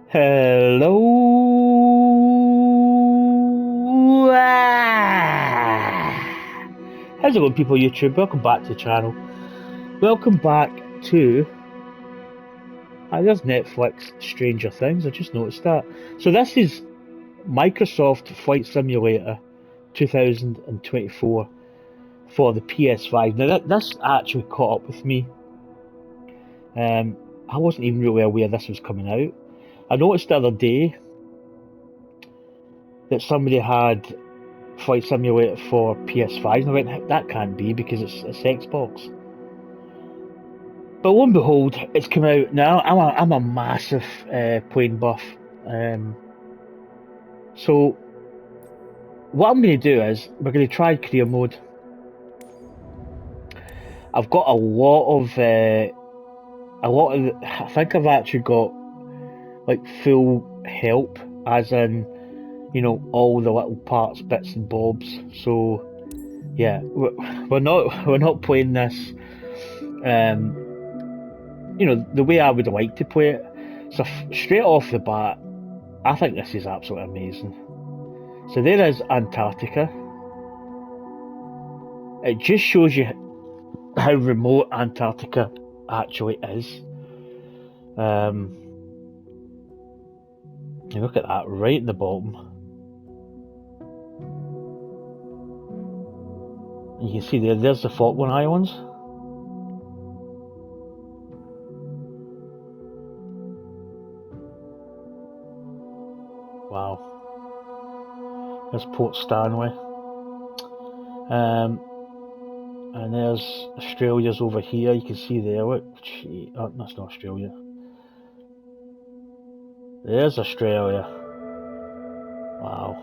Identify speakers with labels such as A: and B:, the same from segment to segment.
A: Hello. How's it going, people of YouTube? Welcome back to the channel. Welcome back to there's Netflix Stranger Things. I just noticed that. So this is Microsoft Flight Simulator 2024 for the PS5. Now this actually caught up with me. I wasn't even really aware this was coming out. I noticed the other day that somebody had Flight Simulator for PS5, and I went, that can't be because it's Xbox. But lo and behold, it's come out now. I'm a massive plane buff. So what I'm going to do is we're going to try career mode. I've got a lot of I think I've actually got like full help, as in, you know, all the little parts, bits and bobs. So yeah, we're not playing this you know, the way I would like to play it. So straight off the bat, I think this is absolutely amazing. So there is Antarctica. It just shows you how remote Antarctica actually is. You look at that right in the bottom. And you can see there's the Falkland Islands. Wow. There's Port Stanley. And there's Australia's over here. You can see there. Look, oh, that's not Australia. There's Australia. Wow.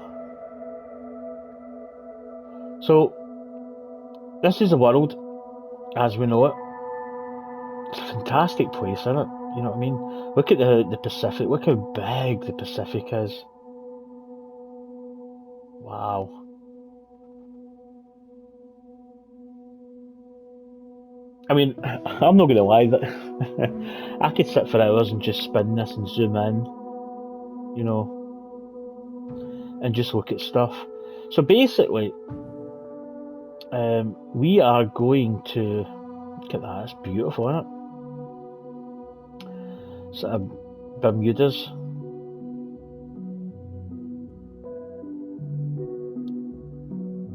A: So this is the world as we know it. It's a fantastic place, isn't it? You know what I mean? Look at the Pacific. Look how big the Pacific is. Wow. I mean, I'm not going to lie, that I could sit for hours and just spin this and zoom in, you know, and just look at stuff. So basically, we are going to look at that. It's beautiful, isn't it? Sort of Bermudas.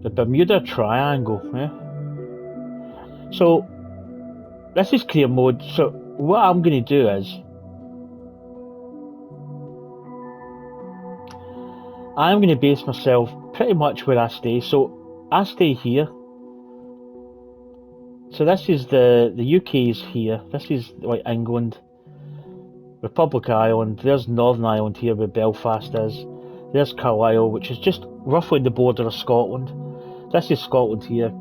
A: The Bermuda Triangle, yeah. So this is career mode. So what I'm going to do is I'm going to base myself pretty much where I stay. So I stay here. So this is the UK's here. This is like England, Republic of Ireland. There's Northern Ireland here where Belfast is. There's Carlisle, which is just roughly the border of Scotland. This is Scotland here.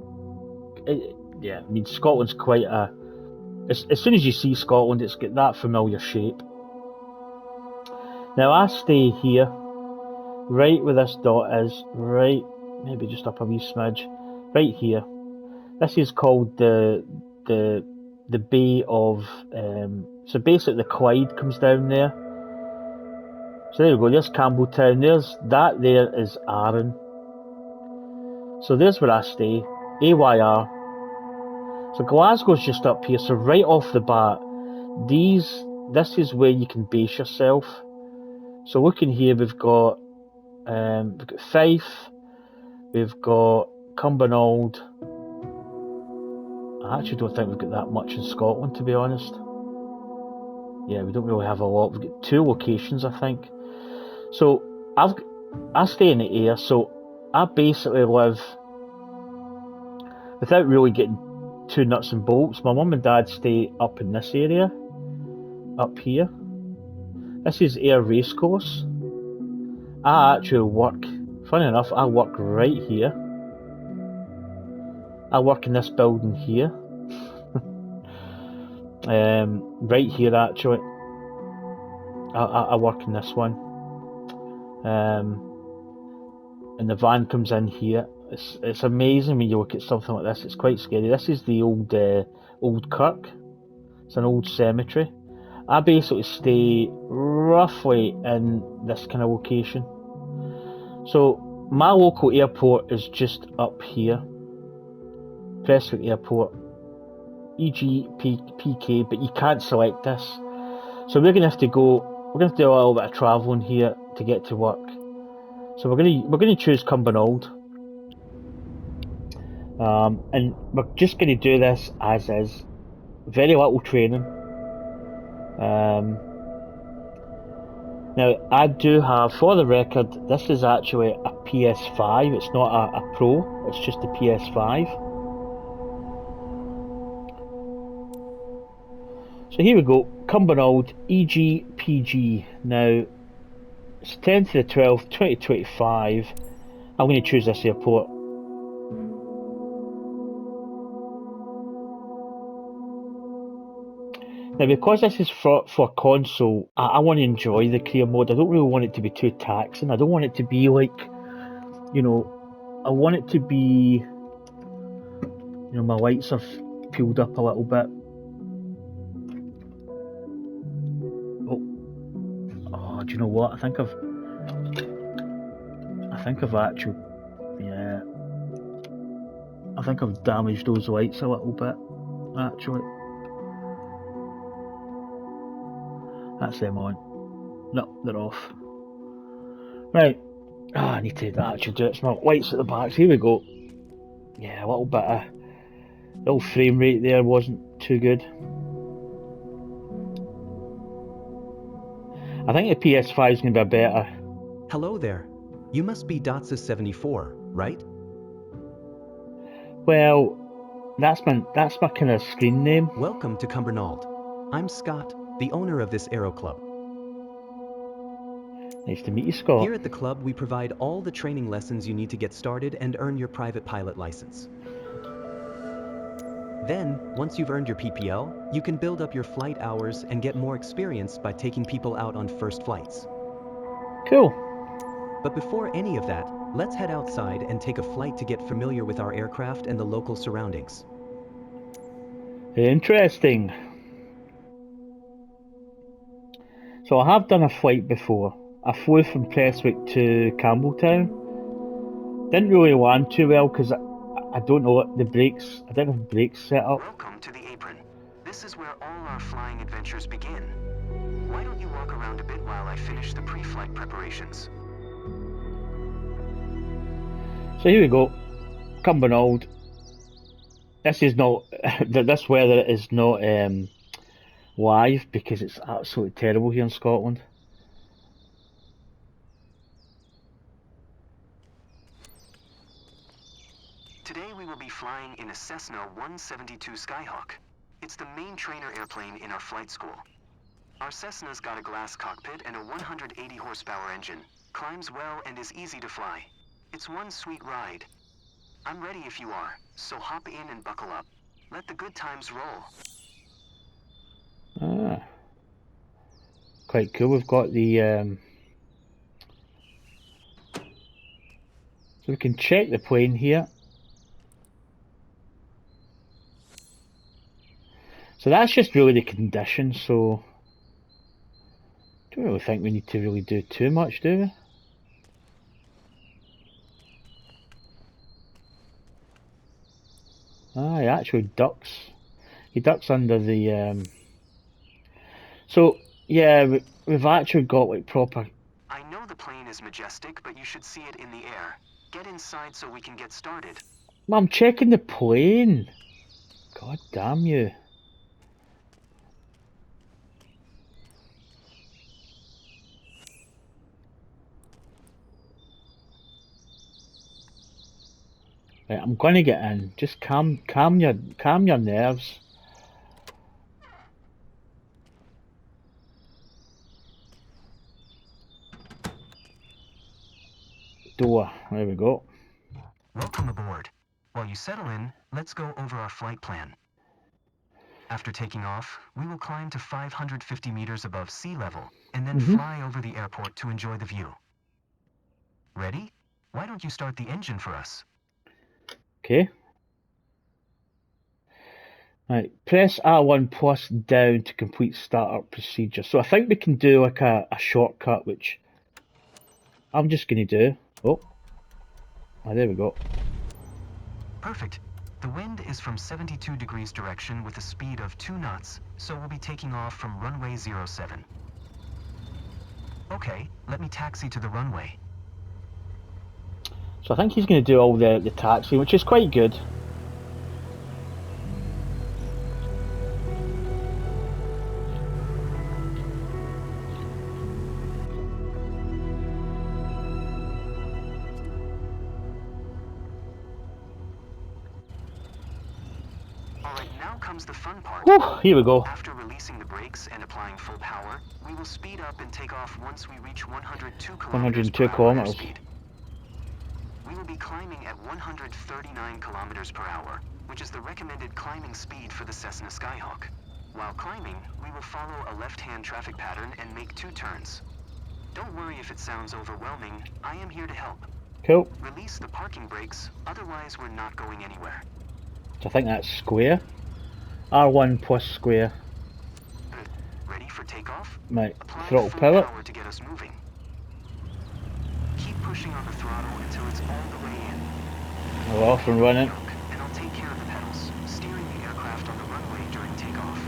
A: Yeah, I mean, Scotland's quite a... As soon as you see Scotland, it's got that familiar shape. Now I stay here, right where this dot is, right, maybe just up a wee smidge, right here. This is called the Bay of, so basically the Clyde comes down there. So there we go, there's Campbelltown, there is Arran. So there's where I stay, AYR. So Glasgow's just up here, so right off the bat, this is where you can base yourself. So looking here, we've got Fife, we've got Cumbernauld. I actually don't think we've got that much in Scotland, to be honest. Yeah, we don't really have a lot. We've got 2 locations, I think. So I stay in the air, so I basically live without really getting too nuts and bolts. My mum and dad stay up in this area, up here. This is Ayr Racecourse. I actually work, funny enough, I work right here. I work in this building here. Right here actually. I work in this one. And the van comes in here. It's amazing when you look at something like this. It's quite scary. This is the old Kirk. It's an old cemetery. I basically stay roughly in this kind of location. So my local airport is just up here, Prestwick Airport, EGPK, but you can't select this. So we're gonna have to go. We're gonna have to do a little bit of travelling here to get to work. So we're gonna choose Cumbernauld, and we're just gonna do this as is. Very little training. Now I do have, for the record, this is actually a PS5. It's not a Pro. It's just a PS5. So here we go, Cumbernauld EGPG. Now, it's 10th to the 12th, 2025. I'm going to choose this airport. Now, because this is for console, I want to enjoy the career mode. I don't really want it to be too taxing. I don't want it to be like, you know, I want it to be, my lights have peeled up a little bit. Oh, do you know what? I think I've actually, yeah, I think I've damaged those lights a little bit, actually. That's them on. No, they're off. Right. I need to actually do it. It's not lights at the back. Here we go. Yeah, a little bit of little frame rate there wasn't too good. I think the PS5 is going to be better.
B: Hello there. You must be Dotsa74, right?
A: Well, that's my kind of screen name.
B: Welcome to Cumbernauld. I'm Scott, the owner of this Aero Club.
A: Nice to meet you, Scott.
B: Here at the club, we provide all the training lessons you need to get started and earn your private pilot license. Then, once you've earned your PPL, you can build up your flight hours and get more experience by taking people out on first flights.
A: Cool.
B: But before any of that, let's head outside and take a flight to get familiar with our aircraft and the local surroundings.
A: Interesting. So I have done a flight before. I flew from Prestwick to Campbelltown. Didn't really land too well because I don't know what the brakes. I didn't have brakes set up.
B: Welcome to the apron. This is where all our flying adventures begin. Why don't you walk around a bit while I finish the pre-flight preparations?
A: So here we go, Cumbernauld. This is not. This weather is not live because it's absolutely terrible here in Scotland.
B: Today we will be flying in a Cessna 172 Skyhawk. It's the main trainer airplane in our flight school. Our Cessna's got a glass cockpit and a 180 horsepower engine, climbs well and is easy to fly. It's one sweet ride. I'm ready if you are, so hop in and buckle up. Let the good times roll.
A: Ah, quite cool. We've got the so we can check the plane here. So that's just really the conditions. So I don't really think we need to really do too much, do we? Ah, he actually ducks. He ducks under the. So yeah, we've actually got like proper.
B: I know the plane is majestic, but you should see it in the air. Get inside so we can get started.
A: I'm checking the plane. God damn you. Right, I'm gonna get in. Just calm your nerves. Door. There we go.
B: Welcome aboard. While you settle in, let's go over our flight plan. After taking off, we will climb to 550 meters above sea level, and then fly over the airport to enjoy the view. Ready? Why don't you start the engine for us?
A: Okay. Right, press R1 plus down to complete startup procedure. So I think we can do like a shortcut, which I'm just going to do. Oh, there we go.
B: Perfect. The wind is from 72 degrees direction with a speed of 2 knots, so we'll be taking off from runway 07. Okay, let me taxi to the runway.
A: So I think he's going to do all the taxiing, which is quite good.
B: Alright, now comes the fun part.
A: Whew, here we go.
B: After releasing the brakes and applying full power, we will speed up and take off once we reach 102 kilometers per
A: 102
B: hour
A: kilometers.
B: airspeed. We will be climbing at 139 kilometers per hour, which is the recommended climbing speed for the Cessna Skyhawk. While climbing, we will follow a left-hand traffic pattern and make 2 turns. Don't worry if it sounds overwhelming, I am here to help.
A: Cool.
B: Release the parking brakes, otherwise we're not going anywhere.
A: So I think that's square. R1 plus square.
B: Ready for takeoff?
A: Right,
B: Apply
A: throttle
B: full
A: power.
B: power to get us moving. Keep pushing on the throttle until it's all the way in.
A: We're off and running.
B: And I'll take care of the pedals, steering the aircraft on the runway during takeoff.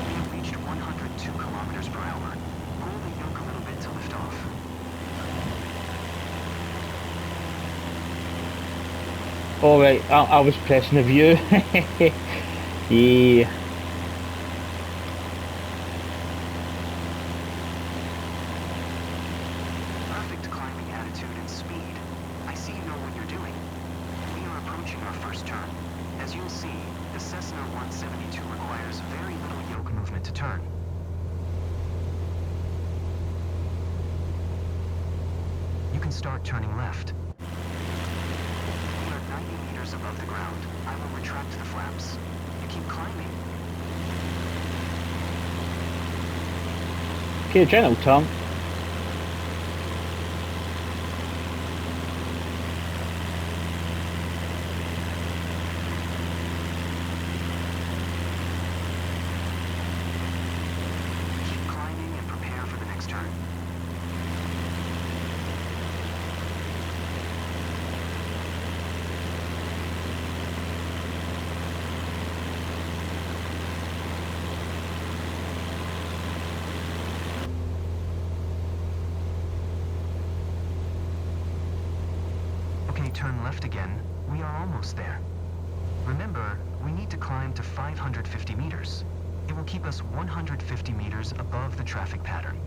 B: We have reached 102 kilometers per hour. Pull the yoke a little bit to lift off.
A: Alright, I was pressing the view. Yeah.
B: Perfect climbing attitude and speed. I see you know what you're doing. We are approaching our first turn. As you'll see, the Cessna 172 requires very little yoke movement to turn. You can start turning left. We are 90 meters above the ground. I will retract the flaps. You keep climbing.
A: Okay, gentle turn.
B: Keep climbing and prepare for the next turn. Okay, turn left again. We are almost there. Remember, we need to climb to 550 meters. It will keep us 150 meters above the traffic pattern.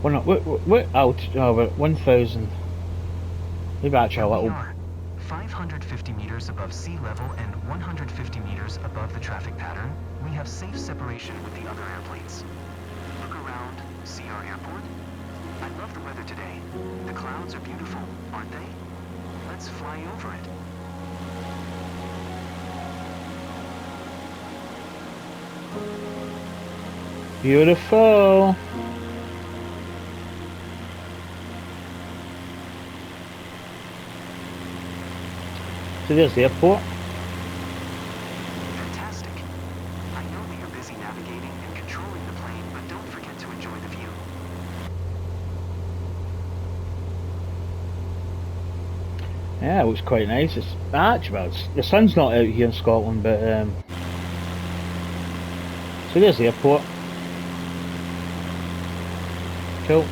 A: What altitude? Oh, we're 1,000. Maybe actually a
B: Here we
A: little.
B: are, 550 meters above sea level and 150 meters above the traffic pattern. We have safe separation with the other airplanes. Look around, see our airport? I love the weather today. The clouds are beautiful, aren't they? Let's fly over it.
A: Beautiful. So there's the airport.
B: Fantastic. I know that you're busy navigating and controlling the plane, but don't forget to enjoy the view.
A: Yeah, it looks quite nice. It's actually, well, the sun's not out here in Scotland, but so there's the airport. Cool.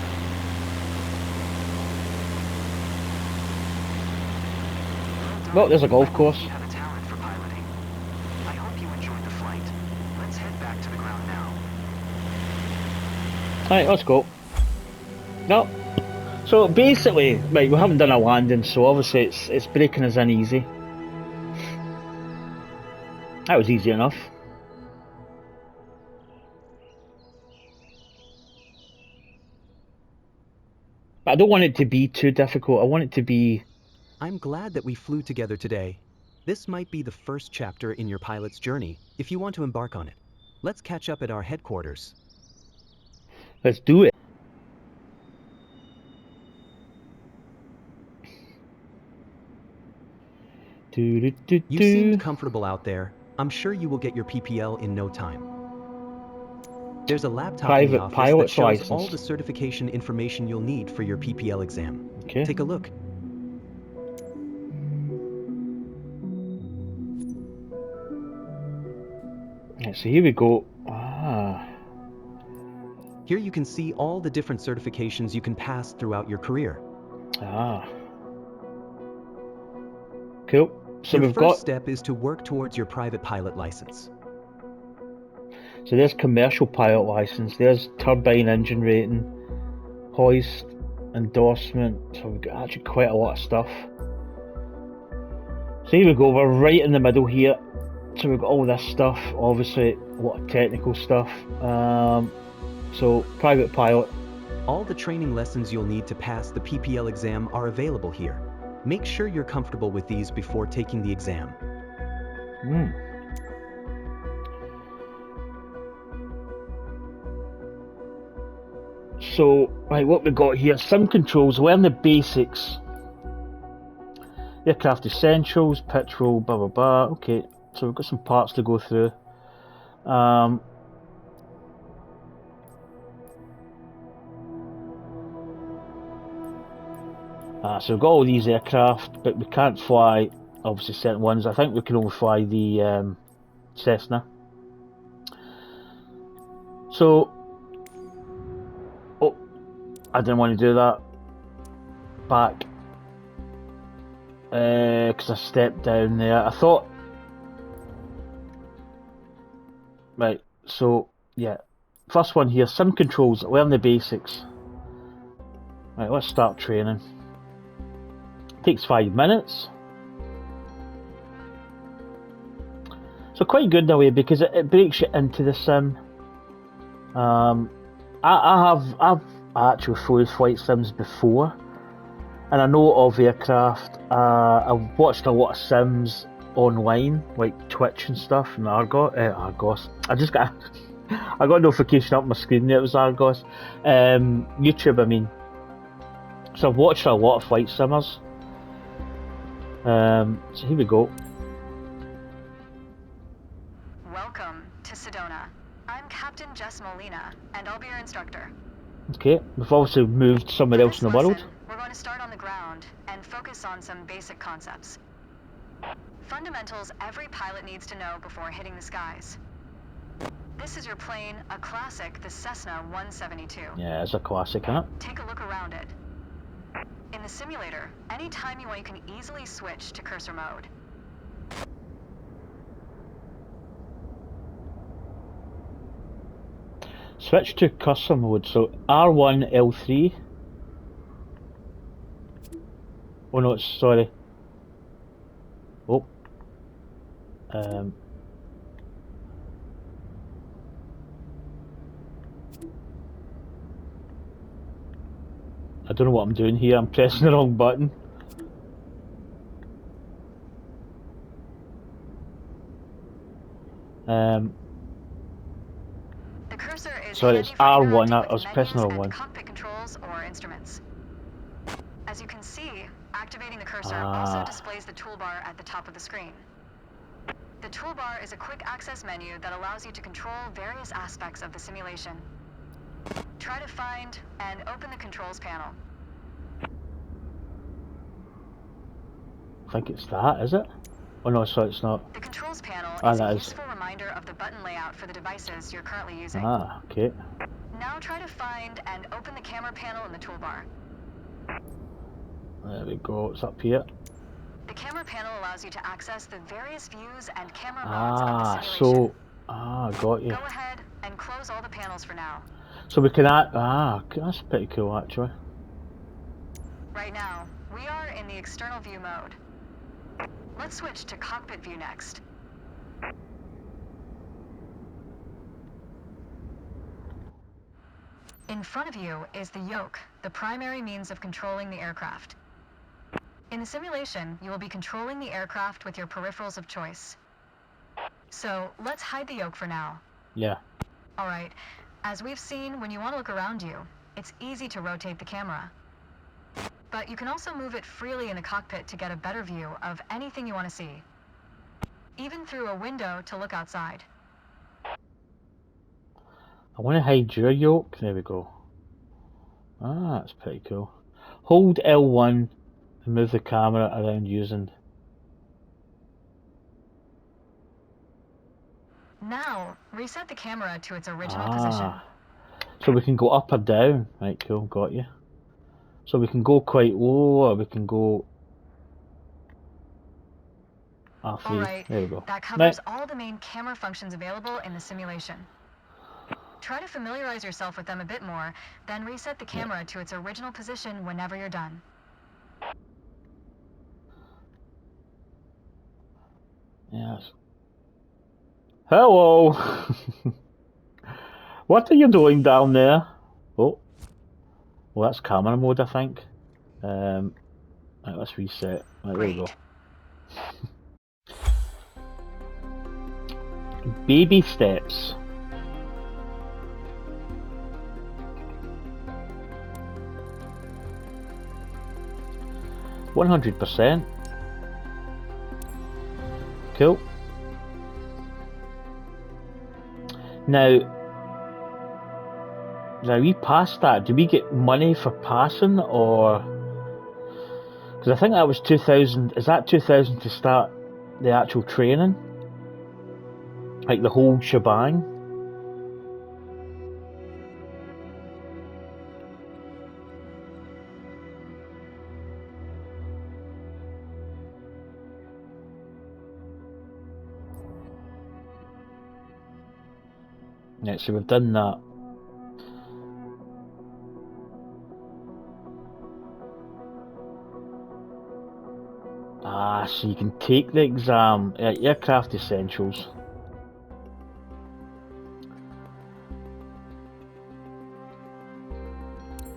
A: Well, there's a golf course.
B: You have a talent for piloting. I hope you enjoyed the flight. Let's head back to the ground now.
A: Right, let's go. No. So basically, right, we haven't done a landing, so obviously it's breaking us in easy. That was easy enough. But I don't want it to be too difficult. I want it to be...
C: I'm glad that we flew together today. This might be the first chapter in your pilot's journey, if you want to embark on it. Let's catch up at our headquarters.
A: Let's do it.
C: You seemed comfortable out there. I'm sure you will get your PPL in no time. There's a laptop in the
A: Private
C: office that
A: pilot's
C: shows
A: license.
C: all the certification information you'll need for your PPL exam.
A: Okay.
C: Take a look.
A: Right, so here we go. Ah.
C: Here you can see all the different certifications you can pass throughout your career.
A: Ah. Cool. So
C: Your
A: we've
C: first
A: got,
C: step is to work towards your private pilot license.
A: so there's commercial pilot license, there's turbine engine rating, hoist, endorsement, so we've got actually quite a lot of stuff. So here we go, we're right in the middle here. So we've got all this stuff, obviously a lot of technical stuff. So private pilot.
C: All the training lessons you'll need to pass the PPL exam are available here. Make sure you're comfortable with these before taking the exam.
A: So, right, what we got here, sim controls, learn the basics. Aircraft essentials, pitch roll, blah blah blah. Okay, so we've got some parts to go through. So we've got all these aircraft, but we can't fly, obviously, certain ones. I think we can only fly the Cessna. So, oh, I didn't want to do that. Back. Because I stepped down there. I thought... Right, so, yeah. First one here, sim controls, learn the basics. Right, let's start training. Takes 5 minutes. So quite good in a way because it breaks you into the sim. I've actually flown flight sims before, and I know of aircraft. I've watched a lot of sims online, like Twitch and stuff, and Argos. I just got I got a notification up my screen that it was Argos. YouTube, I mean. So I've watched a lot of flight simmers. So here we go.
D: Welcome to Sedona. I'm Captain Jess Molina, and I'll be your instructor.
A: Okay, we've obviously moved somewhere else in the world.
D: We're going to start on the ground and focus on some basic concepts. Fundamentals every pilot needs to know before hitting the skies. This is your plane, a classic, the Cessna 172.
A: Yeah, it's a classic, isn't it?
D: Take a look around it. In the simulator, anytime you want, you can easily switch to cursor mode.
A: Switch to cursor mode, so R1, L3. Oh no, sorry. Oh. I don't know what I'm doing here, I'm pressing the wrong button.
D: The cursor is
A: sorry, it's R1, I was pressing the wrong one.
D: Cockpit controls or instruments. As you can see, activating the cursor also displays the toolbar at the top of the screen. The toolbar is a quick access menu that allows you to control various aspects of the simulation. Try to find and open the controls panel.
A: I think it's that, is it? Oh no, sorry, it's not.
D: The controls panel is
A: that
D: a
A: is.
D: useful reminder of the button layout for the devices you're currently using.
A: Okay.
D: Now try to find and open the camera panel in the toolbar.
A: There we go, it's up here.
D: The camera panel allows you to access the various views and camera modes of the simulation.
A: So, got you.
D: Go ahead and close all the panels for now.
A: So we can add, that's pretty cool actually.
D: Right now, we are in the external view mode. Let's switch to cockpit view next. In front of you is the yoke, the primary means of controlling the aircraft. In the simulation, you will be controlling the aircraft with your peripherals of choice. So, let's hide the yoke for now.
A: Yeah.
D: Alright, as we've seen, when you want to look around you, it's easy to rotate the camera. but you can also move it freely in the cockpit to get a better view of anything you want to see, even through a window to look outside.
A: I want to hide your yoke. There we go. Ah, that's pretty cool. Hold L1 and move the camera around using...
D: Now, reset the camera to its original position.
A: So we can go up or down. Right, cool, got you. So we can go quite low, or we can go... R3,
D: Alright,
A: there we go.
D: that covers all the main camera functions available in the simulation. Try to familiarize yourself with them a bit more, then reset the camera to its original position whenever you're done.
A: Yes. Hello! What are you doing down there? Oh. Well, that's camera mode, I think. Right, let's reset. Right, there we go. Baby steps. %100%. Cool. Now we passed that. Do we get money for passing, or? Because I think that was 2000. Is that 2000 to start the actual training? Like the whole shebang? Yeah, so we've done that. So you can take the exam at Aircraft Essentials.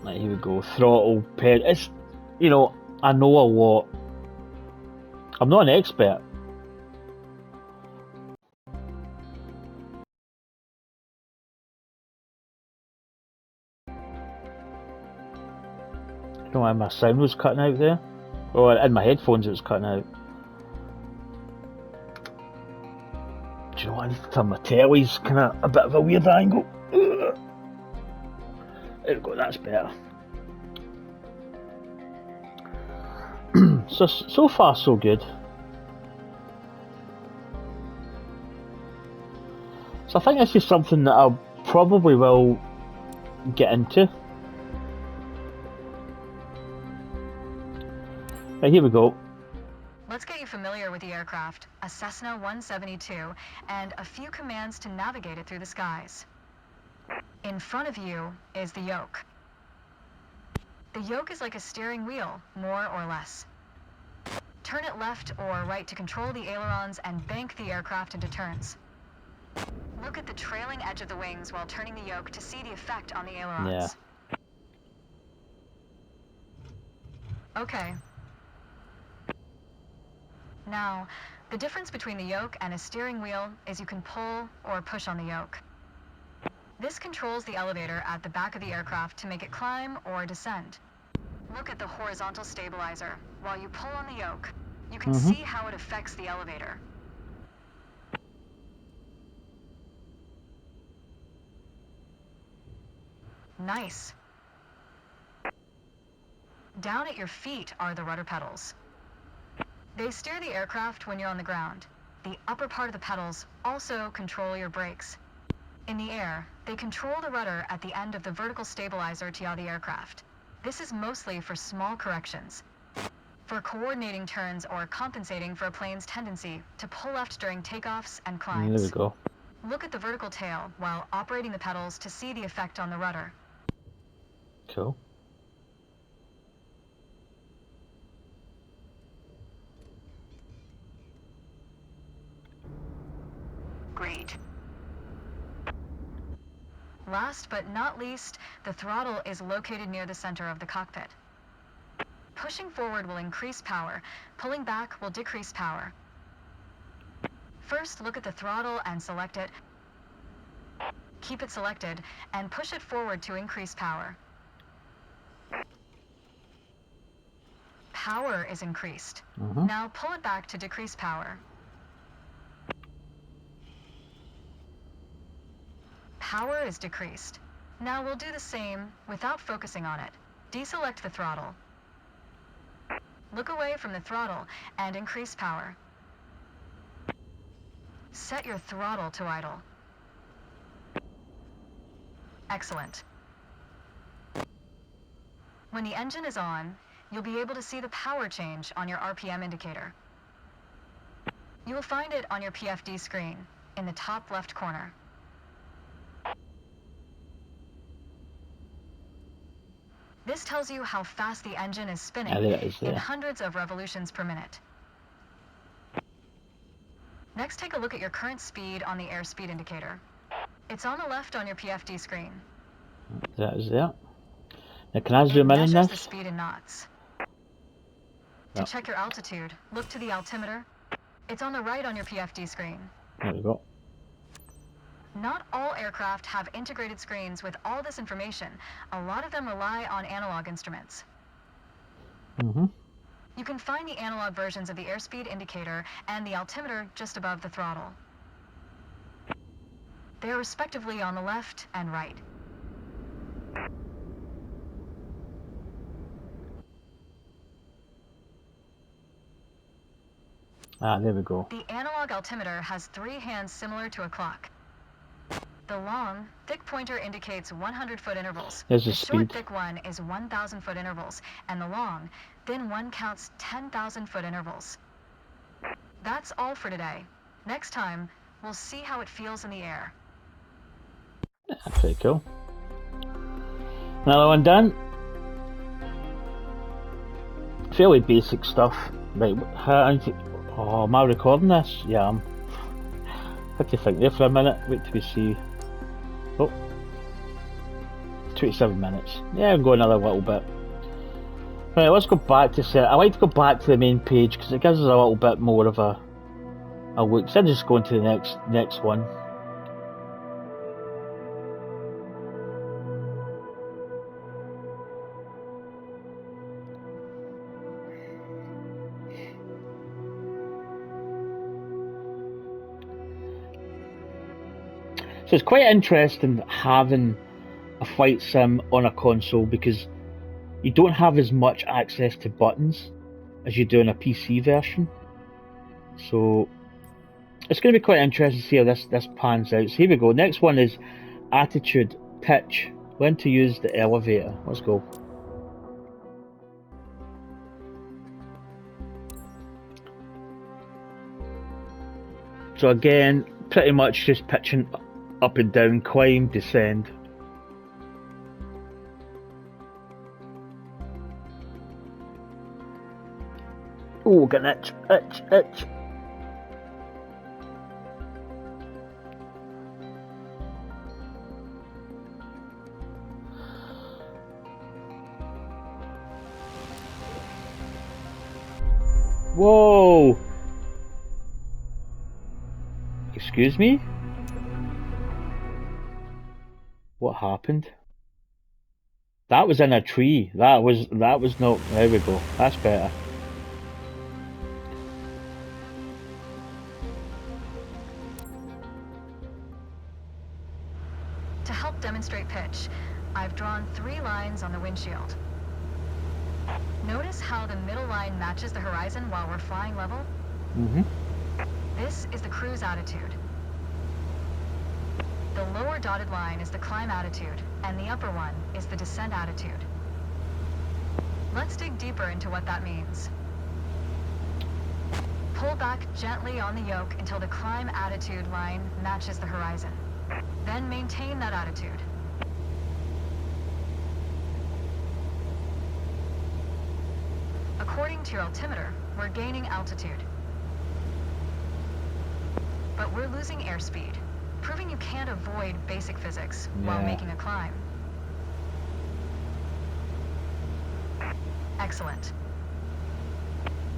A: Right, here we go. Throttle, it's, you know, I know a lot. I'm not an expert. I don't know why my sound was cutting out there. Or in my headphones it was cutting out. Do you know what? I need to turn my telly's kind of a bit of a weird angle. There we go, that's better. So far so good. So I think this is something that I probably will get into. Right, here we go.
D: Let's get you familiar with the aircraft, a Cessna 172, and a few commands to navigate it through the skies. In front of you is the yoke. The yoke is like a steering wheel, more or less. Turn it left or right to control the ailerons and bank the aircraft into turns. Look at the trailing edge of the wings while turning the yoke to see the effect on the ailerons. Yeah. Okay. Now, the difference between the yoke and a steering wheel is you can pull or push on the yoke. This controls the elevator at the back of the aircraft to make it climb or descend. Look at the horizontal stabilizer. While you pull on the yoke, you can see how it affects the elevator. Nice. Down at your feet are the rudder pedals. They steer the aircraft when you're on the ground. The upper part of the pedals also control your brakes. In the air, they control the rudder at the end of the vertical stabilizer to yaw the aircraft. This is mostly for small corrections, for coordinating turns or compensating for a plane's tendency to pull left during takeoffs and climbs.
A: There we go.
D: Look at the vertical tail while operating the pedals to see the effect on the rudder.
A: Cool.
D: Great. Last but not least, the throttle is located near the center of the cockpit. Pushing forward will increase power, pulling back will decrease power. First, look at the throttle and select it. Keep it selected and push it forward to increase power. Power is increased.
A: Mhm.
D: Now pull it back to decrease power. Power is decreased. Now we'll do the same without focusing on it. Deselect the throttle. Look away from the throttle and increase power. Set your throttle to idle. Excellent. When the engine is on, you'll be able to see the power change on your RPM indicator. You will find it on your PFD screen in the top left corner. This tells you how fast the engine is spinning
A: There it is
D: in
A: there.
D: hundreds of revolutions per minute. Next, take a look at your current speed on the airspeed indicator. It's on the left on your PFD screen.
A: That is there. Now can I
D: It
A: zoom in on
D: measures the
A: this?
D: speed in knots. To
A: Yep.
D: check your altitude, look to the altimeter. It's on the right on your PFD screen.
A: There we go.
D: Not all aircraft have integrated screens with all this information. A lot of them rely on analog instruments.
A: Mhm.
D: You can find the analog versions of the airspeed indicator and the altimeter just above the throttle. They are respectively on the left and right.
A: Ah, there we go.
D: The analog altimeter has 3 hands similar to a clock. The long, thick pointer indicates 100-foot intervals.
A: There's the
D: The short,
A: speed.
D: thick one is 1,000-foot intervals, and the long, thin one counts 10,000-foot intervals. That's all for today. Next time, we'll see how it feels in the air.
A: That's pretty cool. Another one done. Fairly basic stuff. Right, oh, am I recording this? Yeah, I'm. Had to think there for a minute. Wait till we see. Oh, 27 minutes. Yeah, I'll go another little bit. Right, let's go back to set. I like to go back to the main page because it gives us a little bit more of a look. Instead of just going to the next one. So it's quite interesting having a flight sim on a console because you don't have as much access to buttons as you do in a PC version. So it's going to be quite interesting to see how this pans out. So here we go. Next one is attitude, pitch, when to use the elevator. Let's go. So again, pretty much just pitching up and down, climb, descend. Oh, get an itch. Whoa! Excuse me? What happened? That was in a tree. That was not. There we go. That's better.
D: To help demonstrate pitch, I've drawn 3 lines on the windshield. Notice how the middle line matches the horizon while we're flying level?
A: Mm-hmm.
D: This is the cruise attitude. The lower dotted line is the climb attitude, and the upper one is the descent attitude. Let's dig deeper into what that means. Pull back gently on the yoke until the climb attitude line matches the horizon. Then maintain that attitude. According to your altimeter, we're gaining altitude. But we're losing airspeed, proving you can't avoid basic physics while making a climb. Excellent.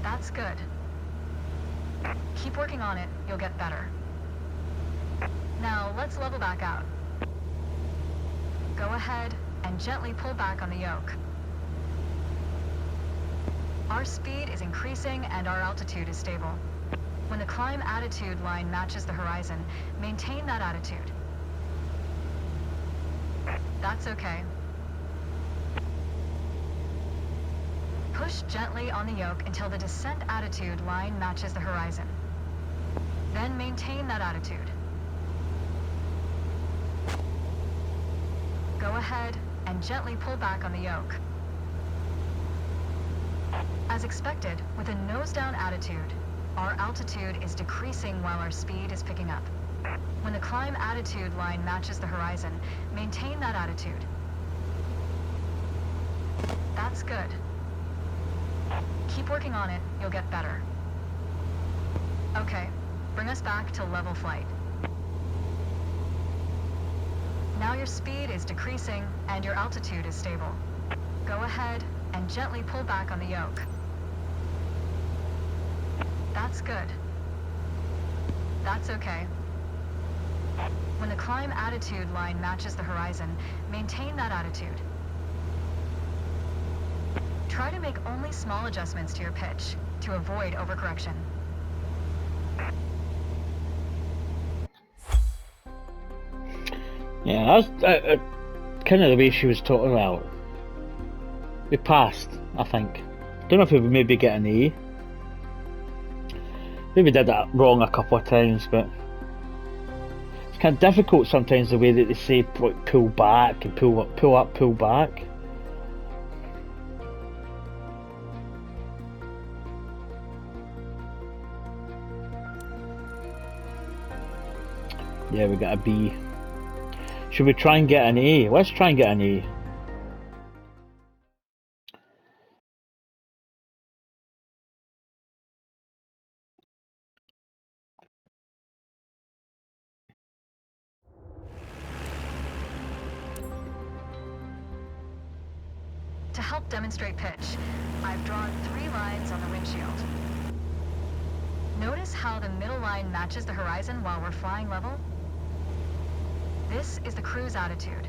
D: That's good. Keep working on it, you'll get better. Now, let's level back out. Go ahead and gently pull back on the yoke. Our speed is increasing and our altitude is stable. When the climb attitude line matches the horizon, maintain that attitude. That's okay. Push gently on the yoke until the descent attitude line matches the horizon. Then maintain that attitude. Go ahead and gently pull back on the yoke. As expected, with a nose-down attitude, our altitude is decreasing while our speed is picking up. When the climb attitude line matches the horizon, maintain that attitude. That's good. Keep working on it, you'll get better. Okay, bring us back to level flight. Now your speed is decreasing and your altitude is stable. Go ahead and gently pull back on the yoke. That's good. That's okay. When the climb attitude line matches the horizon, maintain that attitude. Try to make only small adjustments to your pitch to avoid overcorrection.
A: Yeah, that's kind of the way she was talking about. We passed, I think. Don't know if we would maybe get an A. Maybe did that wrong a couple of times, but it's kind of difficult sometimes the way that they say like, pull back and pull up, pull back. Yeah, we got a B. Should we try and get an A? Let's try and get an A.
D: To help demonstrate pitch, I've drawn 3 lines on the windshield. Notice how the middle line matches the horizon while we're flying level? This is the cruise attitude.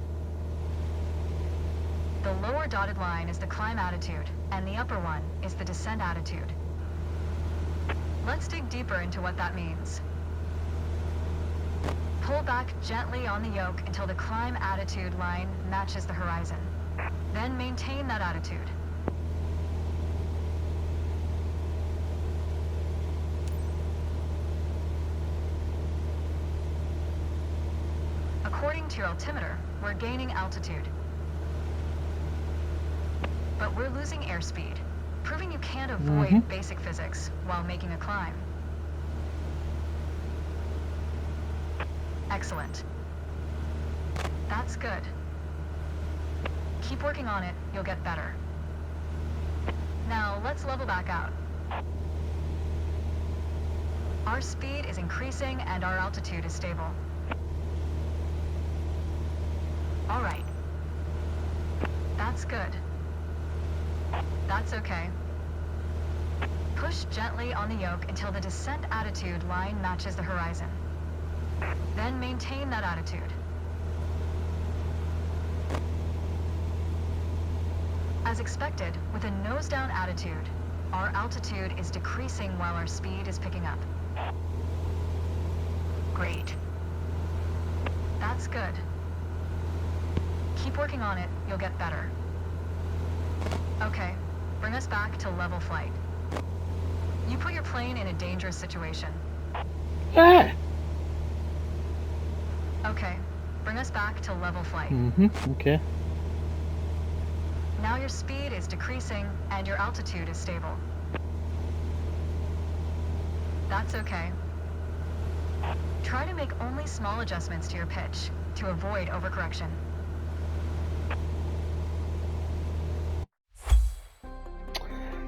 D: The lower dotted line is the climb attitude, and the upper one is the descent attitude. Let's dig deeper into what that means. Pull back gently on the yoke until the climb attitude line matches the horizon. Then maintain that attitude. According to your altimeter, we're gaining altitude. But we're losing airspeed, proving you can't avoid basic physics while making a climb. Excellent. That's good. Keep working on it, you'll get better. Now, let's level back out. Our speed is increasing and our altitude is stable. All right. That's good. That's okay. Push gently on the yoke until the descent attitude line matches the horizon. Then maintain that attitude. As expected, with a nose-down attitude, our altitude is decreasing while our speed is picking up. Great. That's good. Keep working on it, you'll get better. Okay, bring us back to level flight. You put your plane in a dangerous situation.
A: Ah!
D: Okay, bring us back to level flight.
A: Okay.
D: Now your speed is decreasing and your altitude is stable. That's okay. Try to make only small adjustments to your pitch to avoid overcorrection.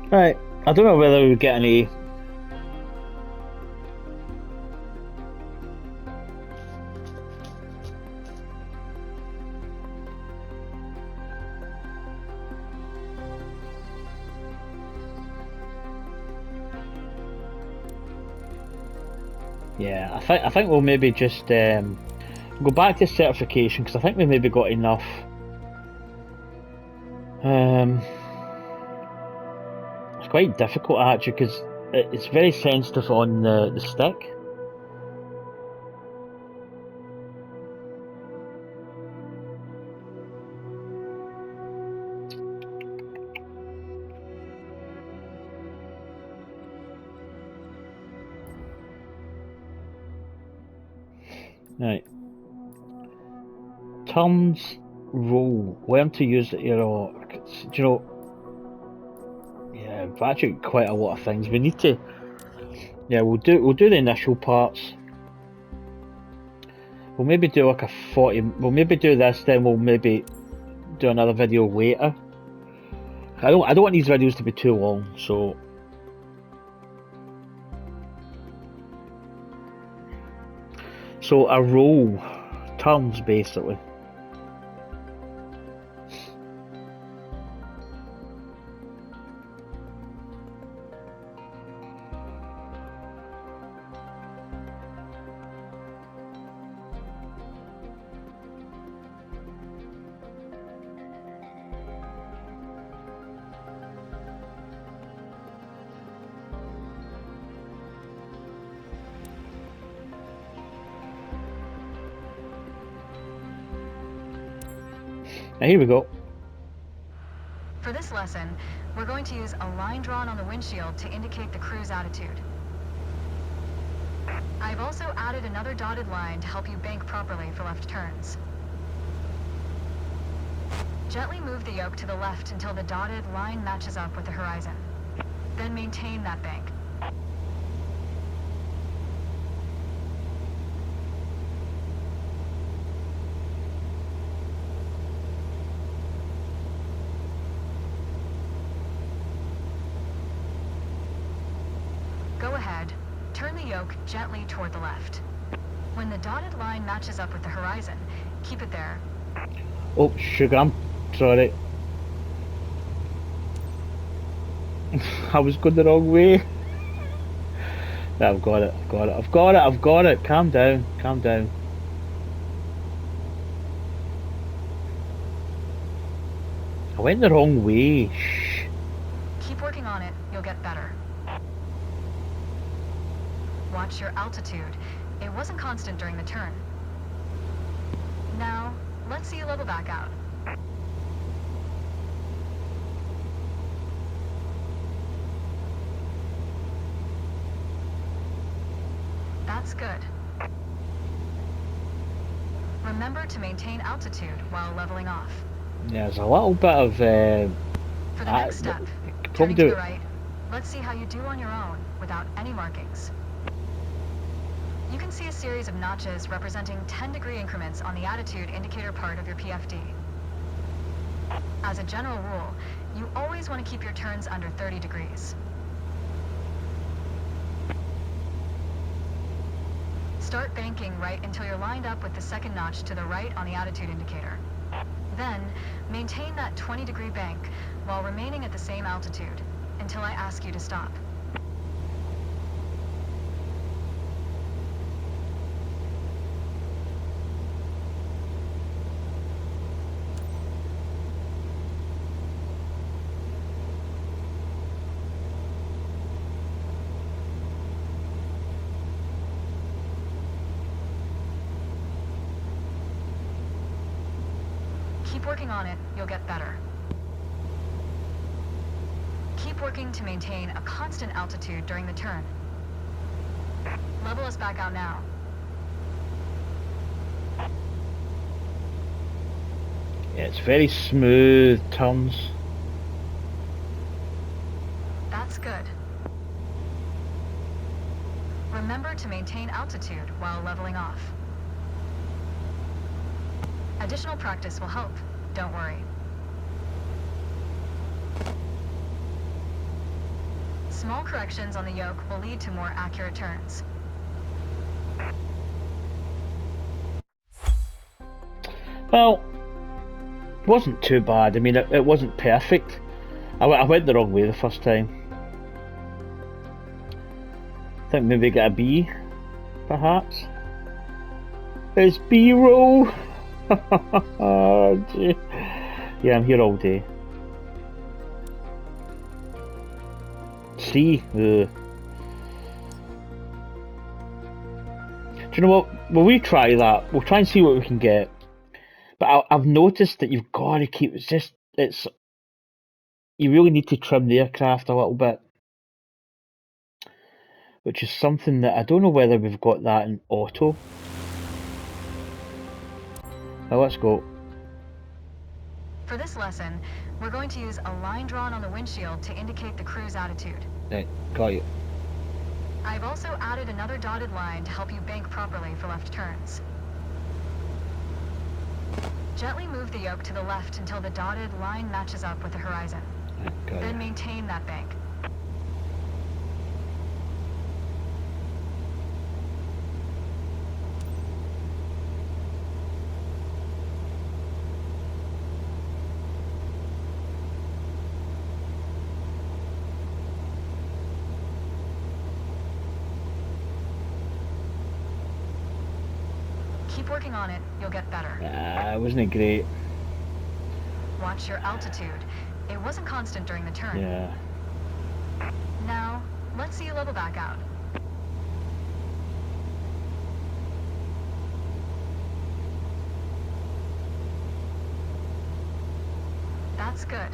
A: Right, I don't know whether we get any. Yeah, I think we'll maybe just go back to certification because I think we maybe got enough. It's quite difficult actually because it's very sensitive on the stick. Right. Turns, roll, learn to use the arrow. Do you know? Yeah, we've actually got quite a lot of things. We need to. Yeah, we'll do the initial parts. We'll maybe do like a 40. We'll maybe do this, then we'll maybe do another video later. I don't want these videos to be too long, so. So a roll, turns basically. Now here we go.
D: For this lesson, we're going to use a line drawn on the windshield to indicate the cruise attitude. I've also added another dotted line to help you bank properly for left turns. Gently move the yoke to the left until the dotted line matches up with the horizon. Then maintain that bank. Go ahead, turn the yoke gently toward the left. When the dotted line matches up with the horizon, keep it there.
A: Oh, sugar, I'm sorry. I was going the wrong way. No, I've got it. Calm down. I went the wrong way. Shh.
D: Keep working on it, you'll get better. Watch your altitude. It wasn't constant during the turn. Now, let's see you level back out. That's good. Remember to maintain altitude while leveling off.
A: Yeah, there's a little bit of.
D: For the next step,
A: probably
D: turning to
A: do
D: the
A: it.
D: right, let's see how you do on your own without any markings. You can see a series of notches representing 10-degree increments on the attitude indicator part of your PFD. As a general rule, you always want to keep your turns under 30 degrees. Start banking right until you're lined up with the second notch to the right on the attitude indicator. Then, maintain that 20-degree bank while remaining at the same altitude until I ask you to stop. Keep working on it, you'll get better. Keep working to maintain a constant altitude during the turn. Level us back out now.
A: Yeah, it's very smooth turns.
D: That's good. Remember to maintain altitude while leveling off. Additional practice will help, don't worry. Small corrections on the yoke will lead to more accurate turns.
A: Well, it wasn't too bad. I mean, it wasn't perfect. I went the wrong way the first time. I think maybe get a B, perhaps. It's B-roll. Oh, gee. Yeah, I'm here all day. see. Do you know what? Will we try that? We'll try and see what we can get. But I've noticed that you've got to keep. You really need to trim the aircraft a little bit, which is something that I don't know whether we've got that in auto. Now let's go.
D: For this lesson, we're going to use a line drawn on the windshield to indicate the cruise attitude.
A: Right, got you.
D: I've also added another dotted line to help you bank properly for left turns. Gently move the yoke to the left until the dotted line matches up with the horizon.
A: Right, got
D: Then
A: you.
D: maintain that bank. Keep working on it, you'll get better.
A: Wasn't it great?
D: Watch your altitude. It wasn't constant during the turn.
A: Yeah.
D: Now, let's see you level back out. That's good.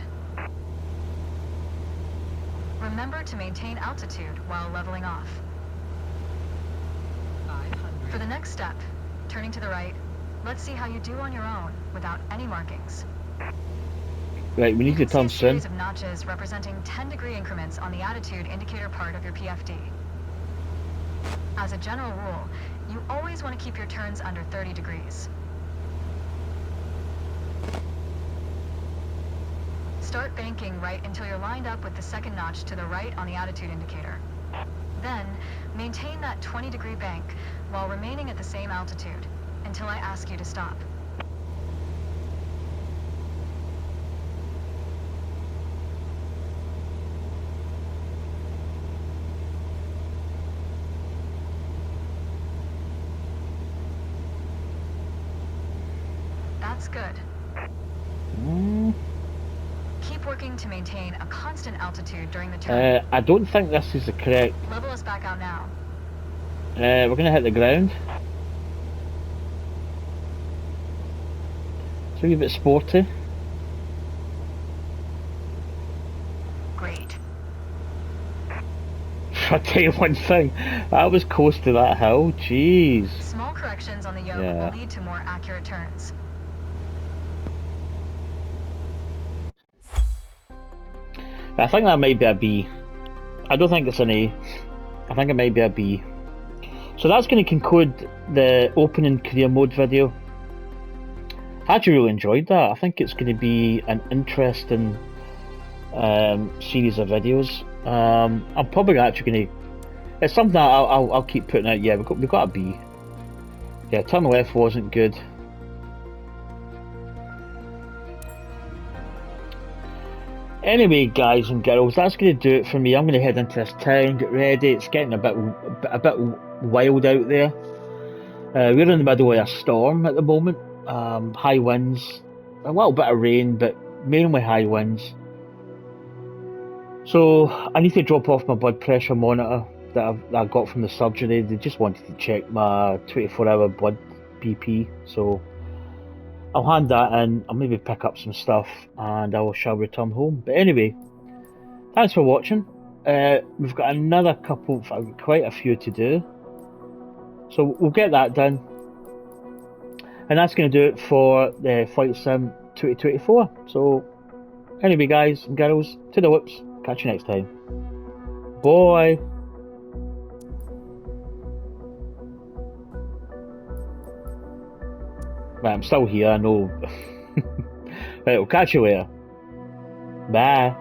D: Remember to maintain altitude while leveling off. For the next step, turning to the right, let's see how you do on your own without any markings.
A: Right, we need to
D: You can
A: turn
D: see a
A: soon.
D: series of notches representing 10-degree increments on the attitude indicator part of your PFD. As a general rule, you always want to keep your turns under 30 degrees. Start banking right until you're lined up with the second notch to the right on the attitude indicator. Then, maintain that 20-degree bank while remaining at the same altitude until I ask you to stop. That's good. Keep working to maintain a constant altitude during the turn.
A: I don't think this is the correct.
D: Level us back out now.
A: We're gonna hit the ground. It's a wee bit sporty.
D: Great.
A: I'll tell you one thing, that was close to that hill, jeez.
D: Small corrections on the yoke
A: Yeah.
D: will lead to more accurate turns.
A: I think that might be a B. I don't think it's an A. I think it might be a B. So that's going to conclude the opening career mode video. I actually really enjoyed that. I think it's going to be an interesting series of videos. I'm probably actually going to. It's something that I'll keep putting out. Yeah, we got a B. Yeah, turn left wasn't good. Anyway, guys and girls, that's going to do it for me. I'm going to head into this town, get ready. It's getting a bit wild out there. We're in the middle of a storm at the moment. High winds, a little bit of rain, but mainly high winds. So I need to drop off my blood pressure monitor that I got from the surgery. They just wanted to check my 24-hour blood BP. So I'll hand that in, I'll maybe pick up some stuff, and I shall return home. But anyway, thanks for watching. We've got another couple, quite a few to do. So we'll get that done. And that's going to do it for the Flight Sim 2024. So anyway, guys and girls, to the whoops. Catch you next time. Bye. Right, I'm still here, I know. Right, we'll catch you later. Bye.